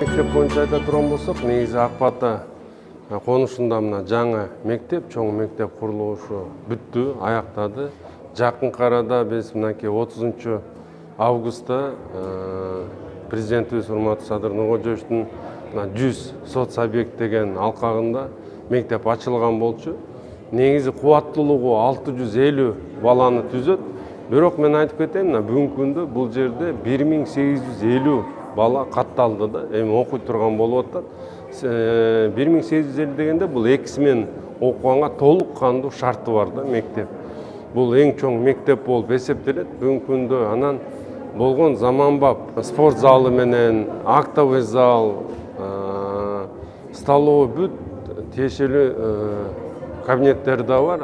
мектеп боюнча айта турган болсок, негизи Ак-Бата конушунда мына жаңы мектеп, чоң мектеп курулушу бүттү, аяктады. Жакынкы арада биз мынакей 30 августта президентибиз урматтуу Садыр Нуркожоевичтин 100 соц объект деген алкагында мектеп ачылган болчу. Негизи кубаттуулугу 650 баланы түзөт. Бирок мен айтып кетейин, бүгүнкү күндө бул жерде 1850 бала катталды да, эми окуй турган болуп атат. 1850 дегенде бул 2 смен окуганга толук кандуу шарты бар да мектеп. Бул эң чоң мектеп болуп эсептелет. Бүгүнкү күндө анан болгон заманбап спорт залы менен, актовый зал, столовый бүт тиешелүү кабинеттер да бар.